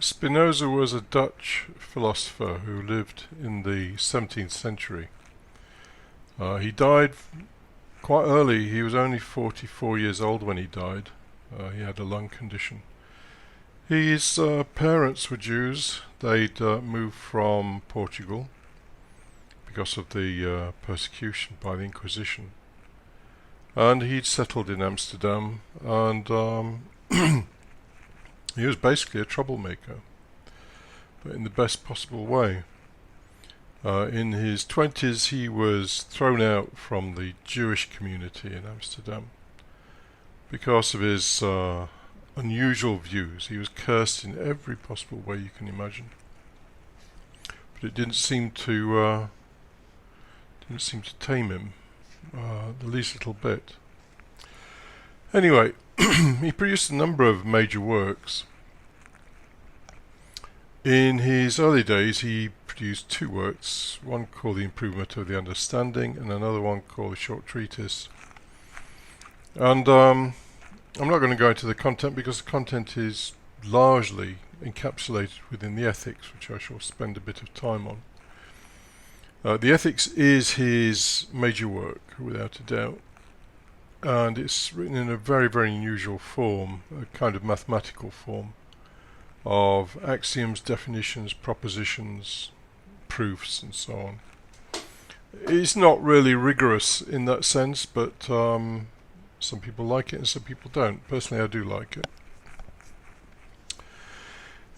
Spinoza was a Dutch philosopher who lived in the 17th century. He died quite early. He was only 44 years old when he died. He had a lung condition. His parents were Jews. They'd moved from Portugal because of the persecution by the Inquisition. And he'd settled in Amsterdam, and he was basically a troublemaker, but in the best possible way. In his 20s he was thrown out from the Jewish community in Amsterdam because of his unusual views. He was cursed in every possible way you can imagine. But it didn't seem to tame him the least little bit. Anyway, he produced a number of major works. In his early days he produced two works, one called The Improvement of the Understanding and another one called A Short Treatise. And I'm not going to go into the content because the content is largely encapsulated within the Ethics, which I shall spend a bit of time on. The Ethics is his major work, without a doubt, and it's written in a very, very unusual form, a kind of mathematical form of axioms, definitions, propositions, proofs, and so on. It's not really rigorous in that sense, but some people like it and some people don't. Personally, I do like it.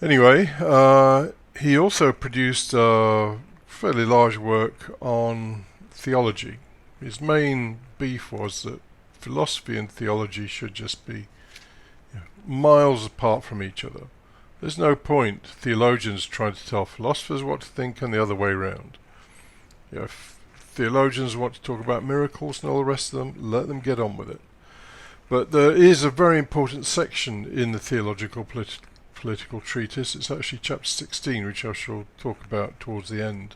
Anyway, he also produced a fairly large work on theology. His main beef was that philosophy and theology should just be miles apart from each other. There's no point theologians trying to tell philosophers what to think and the other way around. If theologians want to talk about miracles and all the rest of them, let them get on with it. But there is a very important section in the theological political treatise. It's actually chapter 16, which I shall talk about towards the end.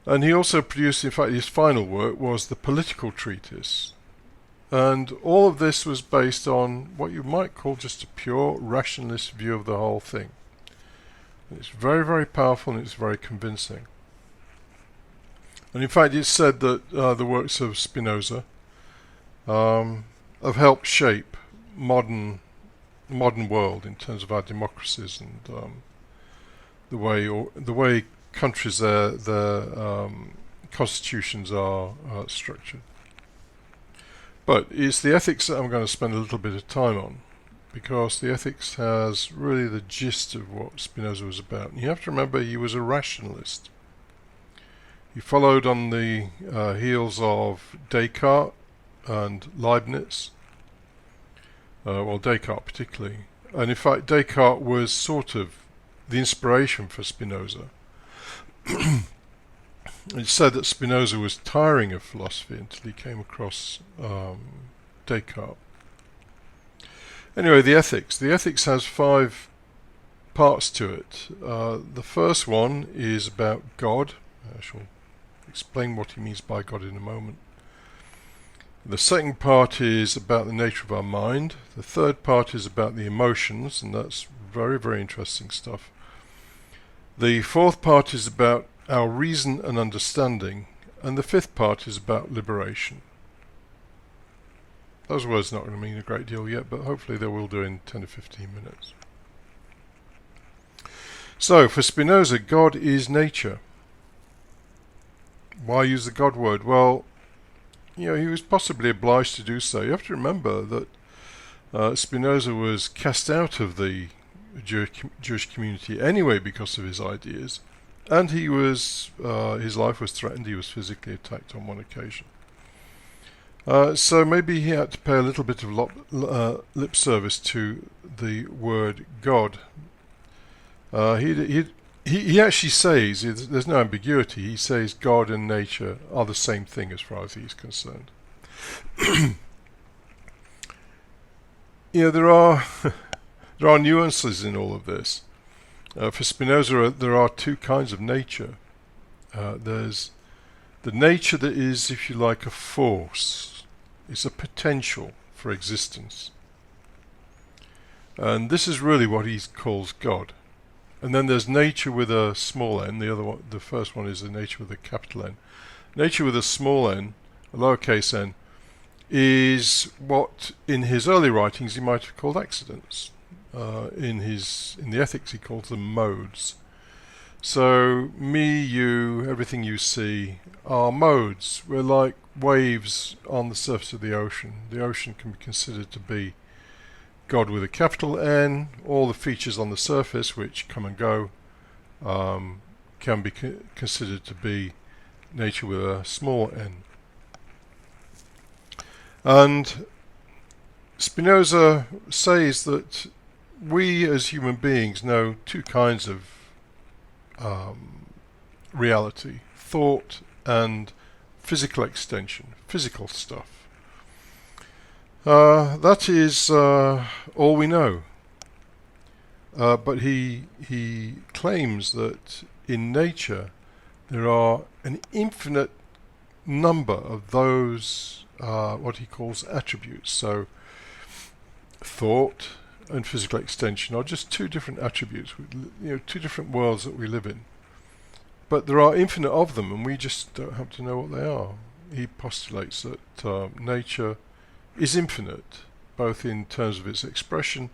And he also produced, in fact, his final work was the political treatise. And all of this was based on what you might call just a pure rationalist view of the whole thing. It's very, very powerful and it's very convincing. And in fact, it's said that the works of Spinoza have helped shape modern world in terms of our democracies and the way countries their constitutions are structured. But it's the Ethics that I'm going to spend a little bit of time on, because the Ethics has really the gist of what Spinoza was about. And you have to remember he was a rationalist. He followed on the heels of Descartes and Leibniz. Well, Descartes particularly. And in fact, Descartes was sort of the inspiration for Spinoza. It's said that Spinoza was tiring of philosophy until he came across Descartes. Anyway, the Ethics. The Ethics has 5 parts to it. The first one is about God. I shall explain what he means by God in a moment. The second part is about the nature of our mind. The third part is about the emotions, and that's very, very interesting stuff. The fourth part is about our reason and understanding, and the fifth part is about liberation. Those words are not going to mean a great deal yet, but hopefully they will do in 10 to 15 minutes. So, for Spinoza, God is nature. Why use the God word? Well, he was possibly obliged to do so. You have to remember that Spinoza was cast out of the Jewish community anyway because of his ideas, and his life was threatened. He was physically attacked on one occasion. So maybe he had to pay a little bit of lip service to the word God. He actually says, there's no ambiguity, he says God and nature are the same thing as far as he's concerned. There are nuances in all of this. For Spinoza, there are 2 kinds of nature. There's the nature that is, if you like, a force. It's a potential for existence. And this is really what he calls God. And then there's nature with a small n. The other one, the first one, is a nature with a capital N. Nature with a small n, a lowercase n, is what in his early writings he might have called accidents. In the ethics he calls them modes. So me, you, everything you see are modes. We're like waves on the surface of the ocean. The ocean can be considered to be God with a capital N. All the features on the surface which come and go can be considered to be nature with a small n. And Spinoza says that we as human beings know two kinds of reality: thought and physical extension, physical stuff. That is all we know. But he claims that in nature there are an infinite number of those what he calls attributes. So thought and physical extension are just two different attributes, two different worlds that we live in. But there are infinite of them, and we just don't have to know what they are. He postulates that nature is infinite, both in terms of its expression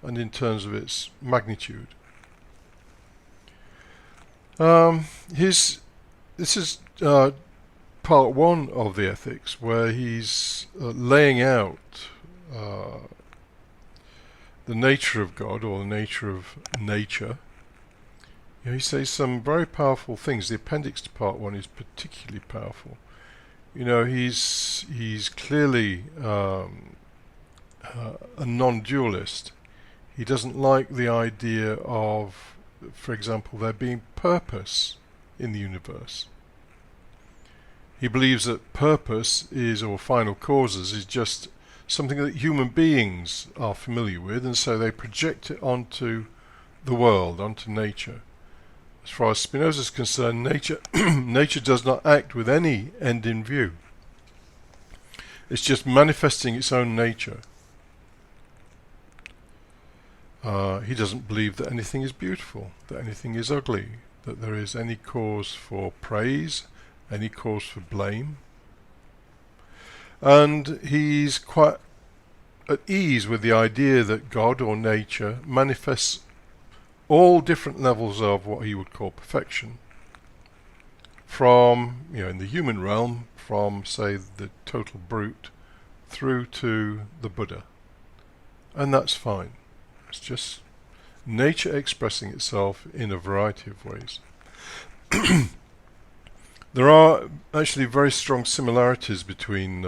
and in terms of its magnitude. This is part one of the ethics, where he's laying out the nature of God, or the nature of nature. He says some very powerful things. The appendix to part one is particularly powerful. He's clearly a non-dualist. He doesn't like the idea of, for example, there being purpose in the universe. He believes that purpose is, or final causes, is just something that human beings are familiar with, and so they project it onto the world, onto nature. As far as Spinoza is concerned, nature does not act with any end in view. It's just manifesting its own nature. He doesn't believe that anything is beautiful, that anything is ugly, that there is any cause for praise, any cause for blame. And he's quite at ease with the idea that God or nature manifests all different levels of what he would call perfection, from, in the human realm, from, say, the total brute through to the Buddha. And that's fine. It's just nature expressing itself in a variety of ways. There are actually very strong similarities between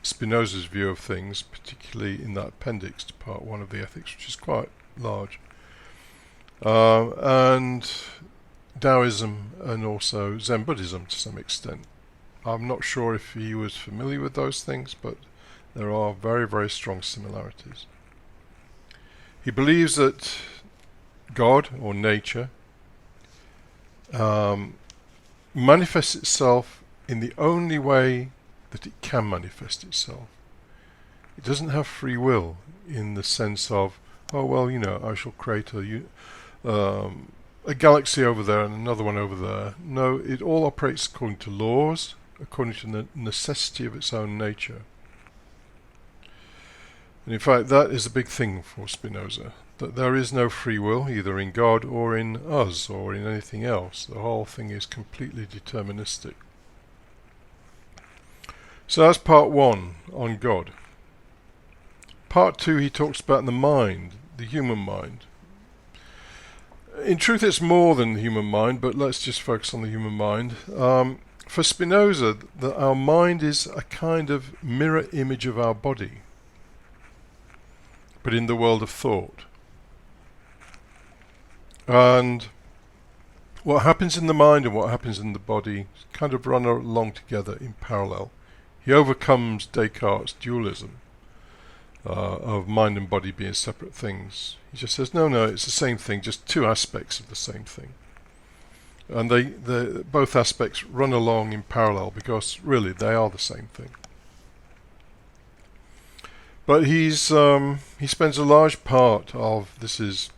Spinoza's view of things, particularly in that appendix to part one of the ethics, which is quite large, and Taoism and also Zen Buddhism to some extent. I'm not sure if he was familiar with those things, but there are very, very strong similarities. He believes that God or nature manifests itself in the only way that it can manifest itself. It doesn't have free will in the sense of, oh well, I shall create a galaxy over there and another one over there. No, it all operates according to laws, according to the necessity of its own nature. And in fact, that is a big thing for Spinoza, that there is no free will, either in God or in us or in anything else. The whole thing is completely deterministic. So that's part one on God. Part two, he talks about the mind, the human mind. In truth, it's more than the human mind, but let's just focus on the human mind. For Spinoza, our mind is a kind of mirror image of our body, but in the world of thought. And what happens in the mind and what happens in the body kind of run along together in parallel. He overcomes Descartes' dualism of mind and body being separate things. He just says, no, it's the same thing, just two aspects of the same thing. And both aspects run along in parallel because really they are the same thing. But he spends a large part of, this is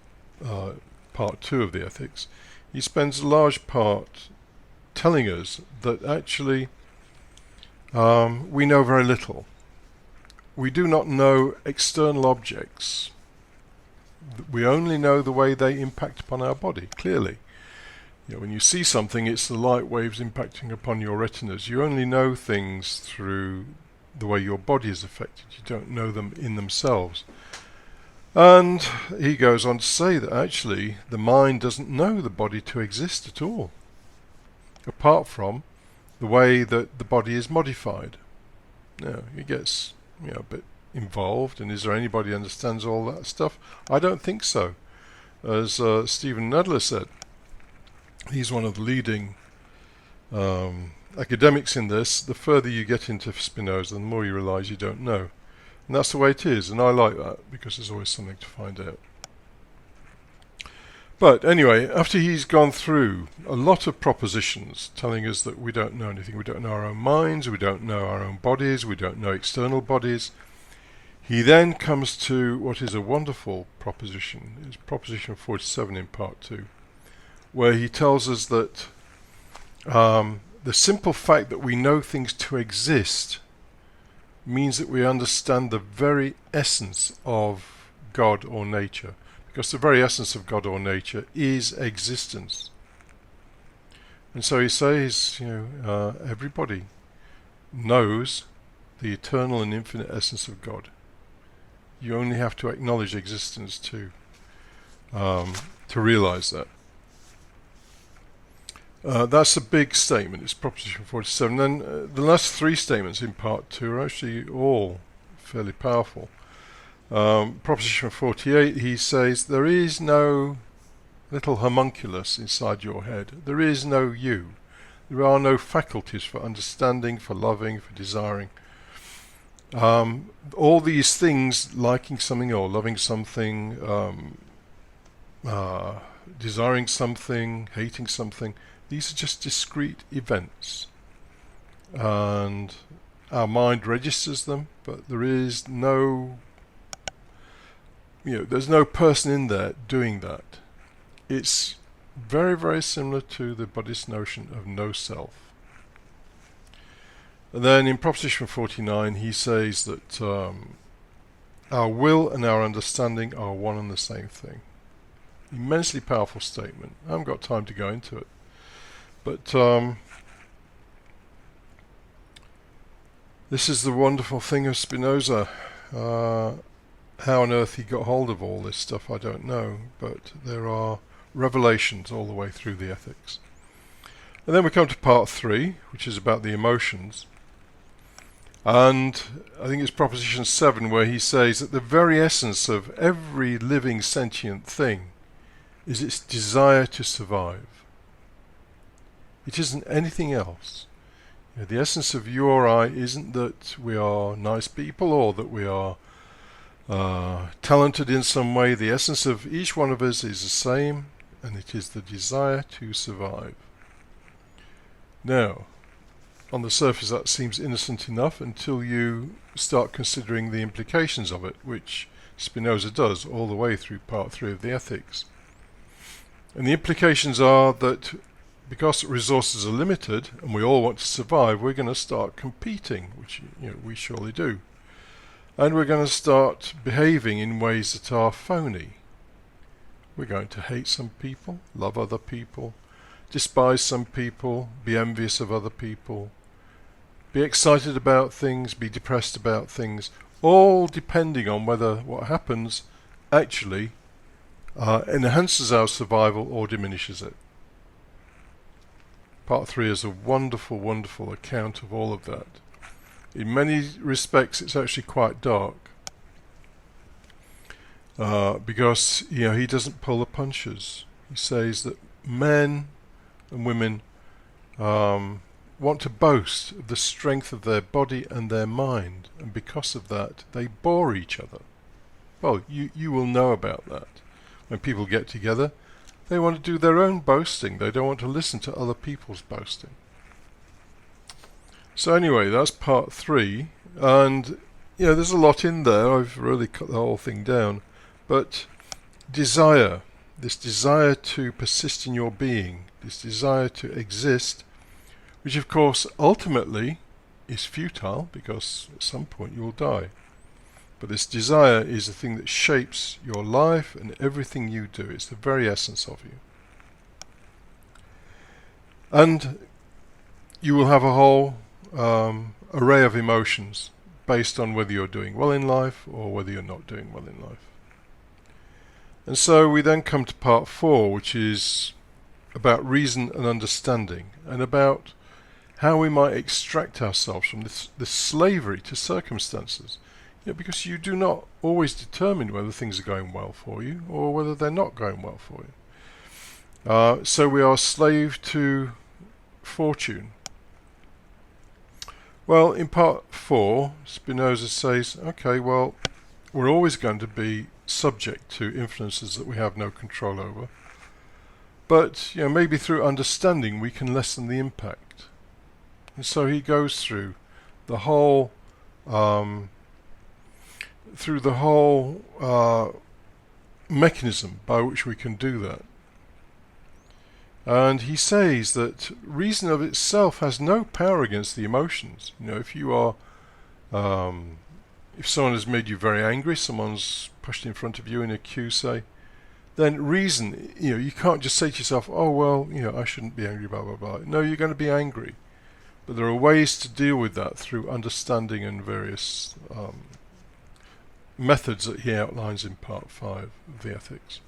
part 2 of the Ethics, he spends a large part telling us that actually we know very little. We do not know external objects. We only know the way they impact upon our body, clearly. When you see something, it's the light waves impacting upon your retinas. You only know things through the way your body is affected. You don't know them in themselves. And he goes on to say that actually the mind doesn't know the body to exist at all, apart from the way that the body is modified. Now, he gets a bit involved, and is there anybody who understands all that stuff? I don't think so. As Stephen Nadler said, he's one of the leading academics in this. The further you get into Spinoza, the more you realize you don't know. And that's the way it is, and I like that, because there's always something to find out. But anyway, after he's gone through a lot of propositions telling us that we don't know anything, we don't know our own minds, we don't know our own bodies, we don't know external bodies, he then comes to what is a wonderful proposition. It's proposition 47 in part 2, where he tells us that the simple fact that we know things to exist means that we understand the very essence of God or nature, because the very essence of God or nature is existence. And so he says, everybody knows the eternal and infinite essence of God. You only have to acknowledge existence to realize that. That's a big statement. It's proposition 47. Then the last 3 statements in part 2 are actually all fairly powerful. Proposition 48, he says, there is no little homunculus inside your head. There is no you. There are no faculties for understanding, for loving, for desiring. All these things, liking something or loving something, desiring something, hating something, these are just discrete events. And our mind registers them, but there is no, there's no person in there doing that. It's very, very similar to the Buddhist notion of no self. And then in Proposition 49, he says that our will and our understanding are one and the same thing. Immensely powerful statement. I haven't got time to go into it. But this is the wonderful thing of Spinoza. How on earth he got hold of all this stuff, I don't know. But there are revelations all the way through the Ethics. And then we come to part 3, which is about the emotions. And I think it's proposition 7 where he says that the very essence of every living sentient thing is its desire to survive. It isn't anything else. The essence of you or I isn't that we are nice people or that we are talented in some way. The essence of each one of us is the same, and it is the desire to survive. Now, on the surface that seems innocent enough until you start considering the implications of it, which Spinoza does all the way through part 3 of the Ethics. And the implications are that because resources are limited and we all want to survive, we're going to start competing, which we surely do. And we're going to start behaving in ways that are phony. We're going to hate some people, love other people, despise some people, be envious of other people, be excited about things, be depressed about things, all depending on whether what happens actually enhances our survival or diminishes it. Part 3 is a wonderful, wonderful account of all of that. In many respects it's actually quite dark, because he doesn't pull the punches. He says that men and women want to boast of the strength of their body and their mind, and because of that they bore each other. Well, you will know about that. When people get together, they want to do their own boasting. They don't want to listen to other people's boasting. So anyway, that's part 3, and there's a lot in there. I've really cut the whole thing down. But desire, this desire to persist in your being, this desire to exist, which of course ultimately is futile because at some point you will die. But this desire is the thing that shapes your life and everything you do. It's the very essence of you. And you will have a whole array of emotions based on whether you're doing well in life or whether you're not doing well in life. And so we then come to part 4, which is about reason and understanding, and about how we might extract ourselves from this slavery to circumstances. Because you do not always determine whether things are going well for you or whether they're not going well for you. So we are slave to fortune. Well, in part 4, Spinoza says, okay, well, we're always going to be subject to influences that we have no control over. But maybe through understanding we can lessen the impact. And so he goes through the whole mechanism by which we can do that. And he says that reason of itself has no power against the emotions. If you are, if someone has made you very angry, someone's pushed in front of you in a queue, say, then reason, you can't just say to yourself, oh well, I shouldn't be angry, blah blah blah. No, you're going to be angry, but there are ways to deal with that through understanding and various methods that he outlines in part 5 of the Ethics.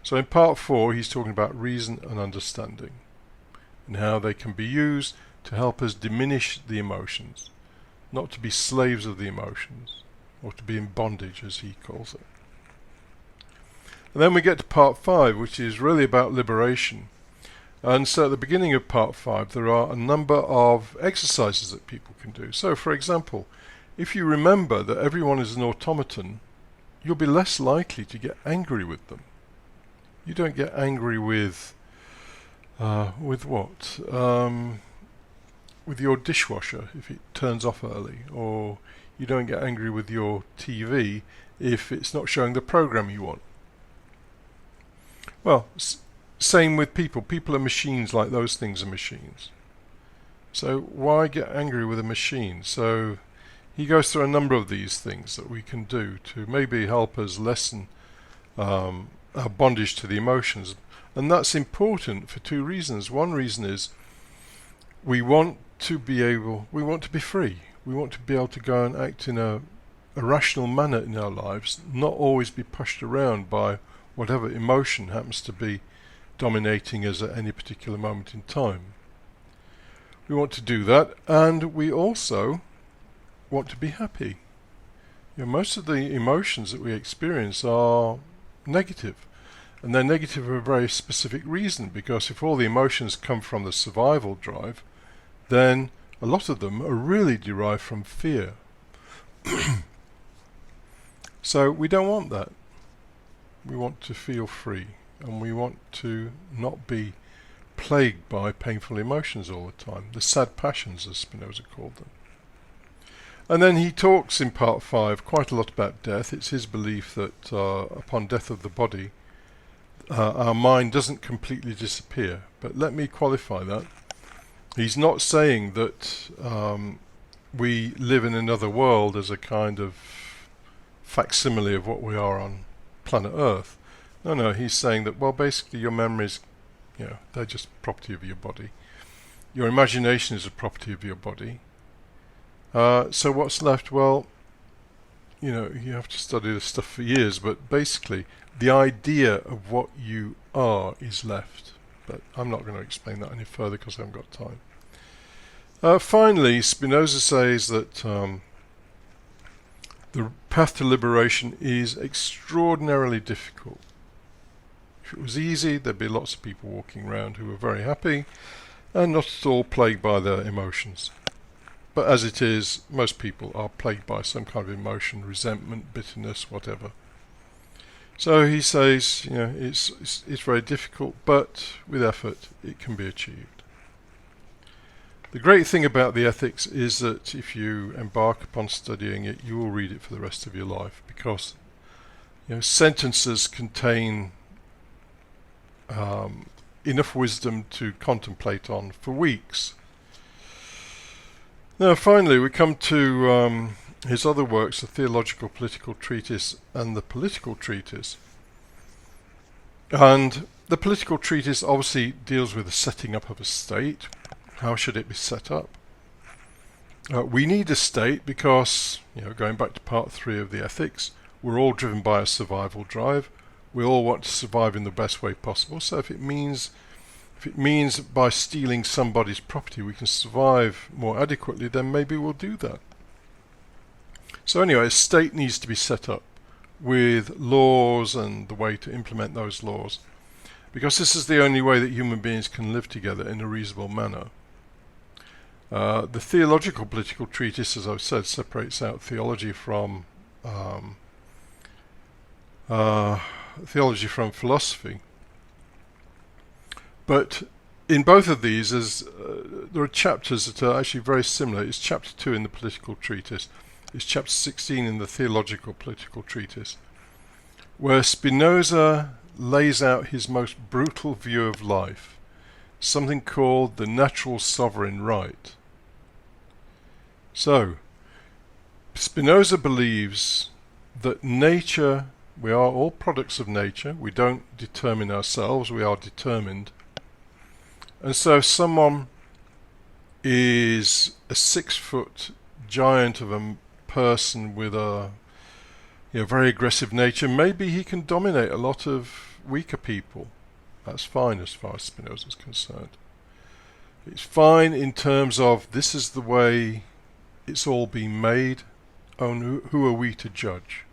So in part 4 he's talking about reason and understanding and how they can be used to help us diminish the emotions, not to be slaves of the emotions or to be in bondage, as he calls it. And then we get to part 5, which is really about liberation. And so at the beginning of part 5 there are a number of exercises that people can do. So for example, if you remember that everyone is an automaton, you'll be less likely to get angry with them. You don't get angry with what? With your dishwasher if it turns off early, or you don't get angry with your TV if it's not showing the program you want. Well, same with people. People are machines like those things are machines. So why get angry with a machine? So he goes through a number of these things that we can do to maybe help us lessen our bondage to the emotions. And that's important for 2 reasons. One reason is we want to be free. We want to be able to go and act in a rational manner in our lives, not always be pushed around by whatever emotion happens to be dominating us at any particular moment in time. We want to do that, and we also want to be happy. Most of the emotions that we experience are negative, and they're negative for a very specific reason, because if all the emotions come from the survival drive, then a lot of them are really derived from fear. So we don't want that. We want to feel free, and we want to not be plagued by painful emotions all the time, the sad passions as Spinoza called them. And then he talks in part 5 quite a lot about death. It's his belief that upon death of the body, our mind doesn't completely disappear. But let me qualify that. He's not saying that we live in another world as a kind of facsimile of what we are on planet Earth. No, he's saying that, well, basically your memories, they're just property of your body. Your imagination is a property of your body. So what's left? Well, you have to study this stuff for years, but basically the idea of what you are is left. But I'm not going to explain that any further because I haven't got time. Finally, Spinoza says that the path to liberation is extraordinarily difficult. If it was easy, there'd be lots of people walking around who were very happy and not at all plagued by their emotions. But as it is, most people are plagued by some kind of emotion, resentment, bitterness, whatever. So he says, it's very difficult, but with effort it can be achieved. The great thing about the ethics is that if you embark upon studying it, you will read it for the rest of your life, because sentences contain enough wisdom to contemplate on for weeks. Now finally we come to his other works, the Theological Political Treatise and the Political Treatise. And the Political Treatise obviously deals with the setting up of a state. How should it be set up? We need a state because, going back to part 3 of the ethics, we're all driven by a survival drive. We all want to survive in the best way possible. So if it means by stealing somebody's property we can survive more adequately, then maybe we'll do that. So anyway, a state needs to be set up with laws and the way to implement those laws, because this is the only way that human beings can live together in a reasonable manner. The Theological Political Treatise, as I've said, separates out theology from philosophy. But in both of these, there are chapters that are actually very similar. It's chapter 2 in the Political Treatise. It's chapter 16 in the Theological Political Treatise, where Spinoza lays out his most brutal view of life, something called the natural sovereign right. So, Spinoza believes that nature, we are all products of nature, we don't determine ourselves, we are determined. And so if someone is a 6-foot giant of a person with a very aggressive nature, maybe he can dominate a lot of weaker people. That's fine as far as Spinoza is concerned. It's fine in terms of this is the way it's all been made, and who are we to judge?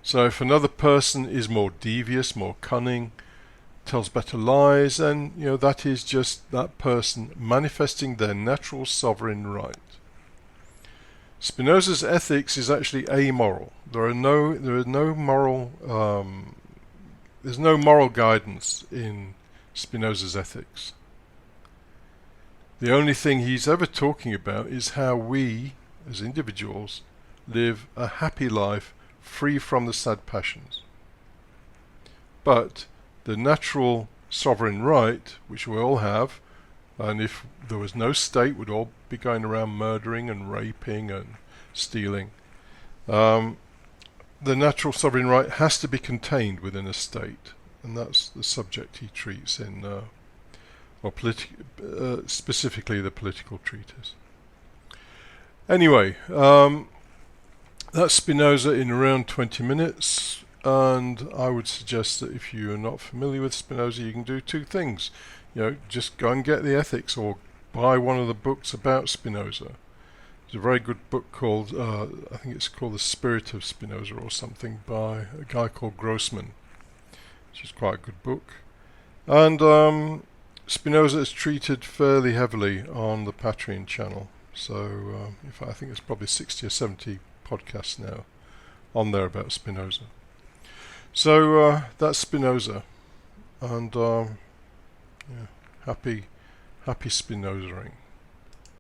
So if another person is more devious, more cunning, tells better lies, then that is just that person manifesting their natural sovereign right. Spinoza's ethics is actually amoral. There's no moral guidance in Spinoza's ethics. The only thing he's ever talking about is how we, as individuals, live a happy life free from the sad passions. But the natural sovereign right, which we all have, and if there was no state, we'd all be going around murdering and raping and stealing. The natural sovereign right has to be contained within a state, and that's the subject he treats in, specifically the Political Treatise. Anyway, that's Spinoza in around 20 minutes. And I would suggest that if you are not familiar with Spinoza, you can do 2 things. Just go and get the ethics or buy one of the books about Spinoza. There's a very good book called, I think it's called The Spirit of Spinoza or something, by a guy called Grossman, which is quite a good book. And Spinoza is treated fairly heavily on the Patreon channel. So I think there's probably 60 or 70 podcasts now on there about Spinoza. So that's Spinoza, and happy Spinozaing.